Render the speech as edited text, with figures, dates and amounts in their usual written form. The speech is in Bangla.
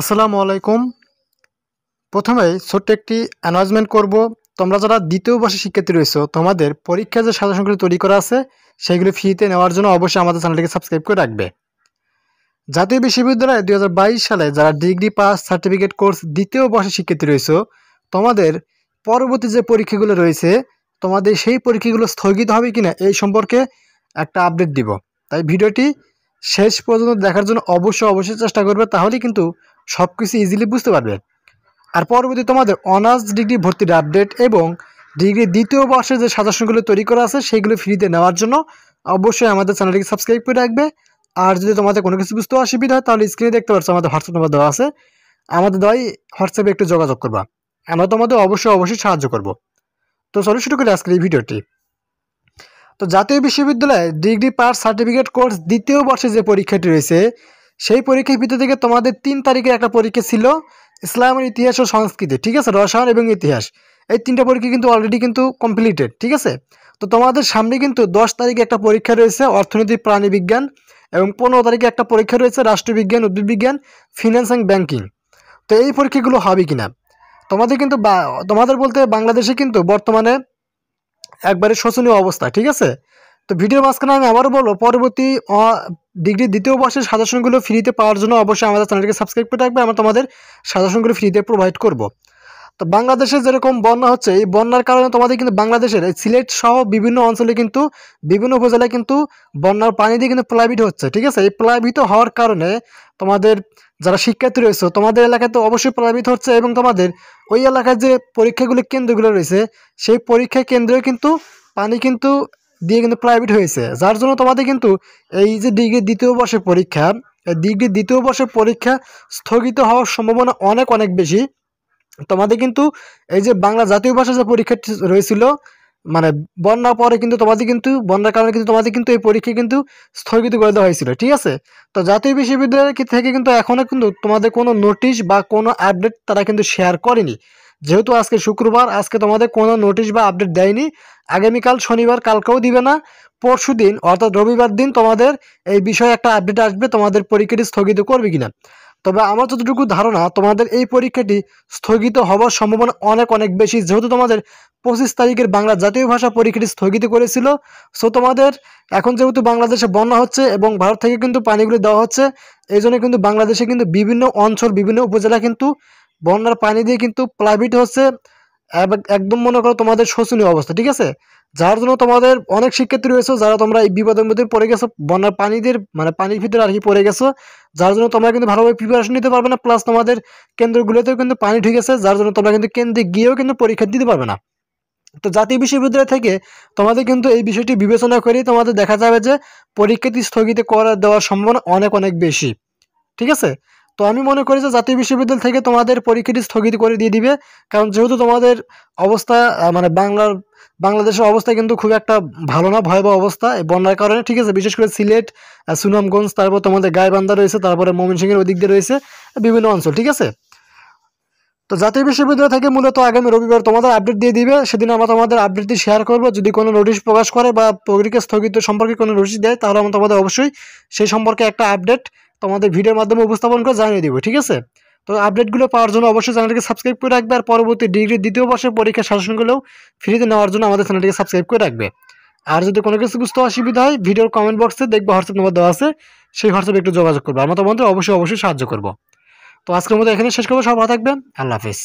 আসসালামু আলাইকুম। প্রথমেই ছোট্ট একটি অ্যানাউন্সমেন্ট করব। তোমরা যারা দ্বিতীয় বর্ষের শিক্ষার্থী রয়েছো, তোমাদের পরীক্ষার যে সাজেশনগুলো তৈরি করা আছে সেগুলো ফ্রিতে নেওয়ার জন্য অবশ্যই আমাদের চ্যানেলটিকে সাবস্ক্রাইব করে রাখবে। জাতীয় বিশ্ববিদ্যালয়ে 2022 সালে যারা ডিগ্রি পাস সার্টিফিকেট কোর্স দ্বিতীয় বর্ষের শিক্ষার্থী রয়েছো, তোমাদের পরবর্তী যে পরীক্ষাগুলো রয়েছে, তোমাদের সেই পরীক্ষাগুলো স্থগিত হবে কিনা এই সম্পর্কে একটা আপডেট দিব। তাই ভিডিওটি শেষ পর্যন্ত দেখার জন্য অবশ্যই চেষ্টা করবে, তাহলেই কিন্তু সব কিছু ইজিলি বুঝতে পারবে। আর পরবর্তী তোমাদের অনার্স ডিগ্রি ভর্তির আপডেট এবং ডিগ্রি দ্বিতীয় বর্ষের যে সাজেশনগুলো তৈরি করা আছে সেগুলো ফ্রিতে নেওয়ার জন্য অবশ্যই আমাদের চ্যানেলটিকে সাবস্ক্রাইব করে রাখবে। আর যদি তোমাদের কোনো কিছু বুঝতে অসুবিধা হয় তাহলে স্ক্রিনে দেখতে পাচ্ছ আমাদের হোয়াটসঅ্যাপ নাম্বার দেওয়া আছে, আমাদের দ্বারাই হোয়াটসঅ্যাপে একটু যোগাযোগ করবা। আমরা তোমাদের অবশ্যই সাহায্য করব। তো চলো শুরু করি আজকের এই ভিডিওটি। তো জাতীয় বিশ্ববিদ্যালয়ে ডিগ্রি পাস সার্টিফিকেট কোর্স দ্বিতীয় বর্ষে যে পরীক্ষাটি রয়েছে, সেই পরীক্ষার ভিতর থেকে তোমাদের 3 তারিখে একটা পরীক্ষা ছিল ইসলামের ইতিহাস ও সংস্কৃতি, ঠিক আছে, রসায়ন এবং ইতিহাস। এই 3টা পরীক্ষা কিন্তু অলরেডি কিন্তু কমপ্লিটেড, ঠিক আছে। তো তোমাদের সামনে কিন্তু 10 তারিখে একটা পরীক্ষা রয়েছে অর্থনীতি প্রাণী বিজ্ঞান, এবং 15 তারিখে একটা পরীক্ষা রয়েছে রাষ্ট্রবিজ্ঞান উদ্ভিদ বিজ্ঞান ফিন্যান্স অ্যান্ড ব্যাংকিং। তো এই পরীক্ষাগুলো হবে কিনা তোমাদের কিন্তু তোমাদের বলতে বাংলাদেশে কিন্তু বর্তমানে একবারে শোচনীয় অবস্থা, ঠিক আছে। তো ভিডিওর মাঝখানে আমি আবারও বলবো, পরবর্তী ডিগ্রি দ্বিতীয় বর্ষের সাজেশনগুলো ফ্রিতে পাওয়ার জন্য অবশ্যই আমাদের চ্যানেলটিকে সাবস্ক্রাইব করে রাখবে। আমরা তোমাদের সাজেশনগুলো ফ্রিতে প্রোভাইড করব। তো বাংলাদেশে যেরকম বন্যা হচ্ছে, এই বন্যার কারণে তোমাদের কিন্তু বাংলাদেশের সিলেট সহ বিভিন্ন অঞ্চলে কিন্তু বিভিন্ন উপজেলায় কিন্তু বন্যার পানি দিয়ে কিন্তু প্লাবিত হচ্ছে, ঠিক আছে। এই প্লাবিত হওয়ার কারণে তোমাদের যারা শিক্ষার্থী রয়েছে তোমাদের এলাকায় তো অবশ্যই প্লাবিত হচ্ছে, এবং তোমাদের ওই এলাকার যে পরীক্ষাগুলো কেন্দ্রগুলো রয়েছে সেই পরীক্ষা কেন্দ্রে কিন্তু পানি কিন্তু দিয়ে কিন্তু প্লাবিত হয়েছে, যার জন্য তোমাদের কিন্তু এই যে ডিগ্রি দ্বিতীয় বর্ষের পরীক্ষা, এই ডিগ্রি দ্বিতীয় বর্ষের পরীক্ষা স্থগিত হওয়ার সম্ভাবনা অনেক বেশি। তোমাদের কিন্তু এই যে বাংলা জাতীয় ভাষা যে পরীক্ষা রয়েছিল, মানে বন্যার পরে কিন্তু তোমাদের কিন্তু বন্যার কারণে কিন্তু তোমাদের কিন্তু এই পরীক্ষা কিন্তু স্থগিত করে দেওয়া হয়েছিল, ঠিক আছে। তো জাতীয় বিশ্ববিদ্যালয় থেকে কিন্তু এখনো কিন্তু তোমাদের কোনো নোটিশ বা কোনো আপডেট তারা কিন্তু শেয়ার করেনি। যেহেতু আজকে শুক্রবার, আজকে তোমাদের কোনো নোটিশ বা আপডেট দেয়নি। আগামীকাল শনিবার, কালকেও দিবে না। পরশু দিন অর্থাৎ রবিবার দিন তোমাদের এই বিষয়ে একটা আপডেট আসবে, তোমাদের পরীক্ষাটি স্থগিত করবে কিনা। তবে আমার যতটুকু ধারণা তোমাদের এই পরীক্ষাটি স্থগিত হওয়ার সম্ভাবনা অনেক বেশি, যেহেতু তোমাদের 25 তারিখের বাংলা জাতীয় ভাষা পরীক্ষাটি স্থগিত করেছিল। সো তোমাদের এখন যেহেতু বাংলাদেশে বন্যা হচ্ছে এবং ভারত থেকে কিন্তু পানিগুলো দেওয়া হচ্ছে, এই জন্য কিন্তু বাংলাদেশে কিন্তু বিভিন্ন অঞ্চল বিভিন্ন উপজেলা কিন্তু বন্যার পানি দিয়ে কিন্তু প্লাবিত হচ্ছে। একদম মনে করো তোমাদের শোচনীয় অবস্থা, ঠিক আছে। যার জন্য তোমাদের অনেক শিক্ষার্থী রয়েছে যারা তোমরা এই বিপদের মধ্যে পড়ে গেছো, বন্যার পানিদের মানে পানির ভিতরে আর কি পড়ে গেছো, যার জন্য তোমরা কিন্তু ভালোভাবে প্রিপারেশন নিতে পারবে না। প্লাস তোমাদের কেন্দ্রগুলোতেও কিন্তু পানি ঢুকেছে, যার জন্য তোমরা কিন্তু কেন্দ্রে গিয়েও কিন্তু পরীক্ষা দিতে পারবে না। তো জাতীয় বিশ্ববিদ্যালয় থেকে তোমাদের কিন্তু এই বিষয়টি বিবেচনা করেই তোমাদের দেখা যাবে যে পরীক্ষাটি স্থগিত করে দেওয়ার সম্ভাবনা অনেক বেশি, ঠিক আছে। তো আমি মনে করি যে জাতীয় বিশ্ববিদ্যালয় থেকে তোমাদের পরীক্ষাটি স্থগিত করে দিয়ে দিবে, কারণ যেহেতু তোমাদের অবস্থা মানে বাংলাদেশের অবস্থা কিন্তু খুব একটা ভালো না, ভয়াবহ অবস্থা এই বন্যার কারণে, ঠিক আছে। বিশেষ করে সিলেট, সুনামগঞ্জ, তারপর তোমাদের গাইবান্ধা রয়েছে, তারপরে ময়মনসিংহের ওদিক দিয়ে রয়েছে বিভিন্ন অঞ্চল, ঠিক আছে। তো জাতীয় বিশ্ববিদ্যালয় থেকে মূলত আগামী রবিবার তোমাদের আপডেট দিয়ে দিবে, সেদিন আমরা তোমাদের আপডেটটি শেয়ার করব। যদি কোনো নোটিশ প্রকাশ করে বা পরীক্ষা স্থগিত সম্পর্কে কোনো নোটিশ দেয়, তাহলে আমরা তোমাদের অবশ্যই সেই সম্পর্কে একটা আপডেট তোমাদের ভিডিওর মাধ্যমে উপস্থাপন করে জানিয়ে দিব, ঠিক আছে। তো আপডেটগুলো পাওয়ার জন্য অবশ্যই চ্যানেলটিকে সাবস্ক্রাইব করে রাখবে, আর পরবর্তী ডিগ্রি দ্বিতীয় বর্ষের পরীক্ষার সাজেশনগুলোও ফ্রিতে নেওয়ার জন্য আমাদের চ্যানেলটিকে সাবস্ক্রাইব করে রাখবে। আর যদি কোনো কিছু বুঝতে অসুবিধা হয়, ভিডিওর কমেন্ট বক্সে দেখবো হোয়াটসঅ্যাপ নম্বর দেওয়া আছে, সেই হোয়াটসঅ্যাপে একটু যোগাযোগ করবো, আমরা তোমাদের অবশ্যই সাহায্য করবো। তো আজকের মতো এখানে শেষ করবো, সব ভালো থাকবেন, আল্লাহ হাফিজ।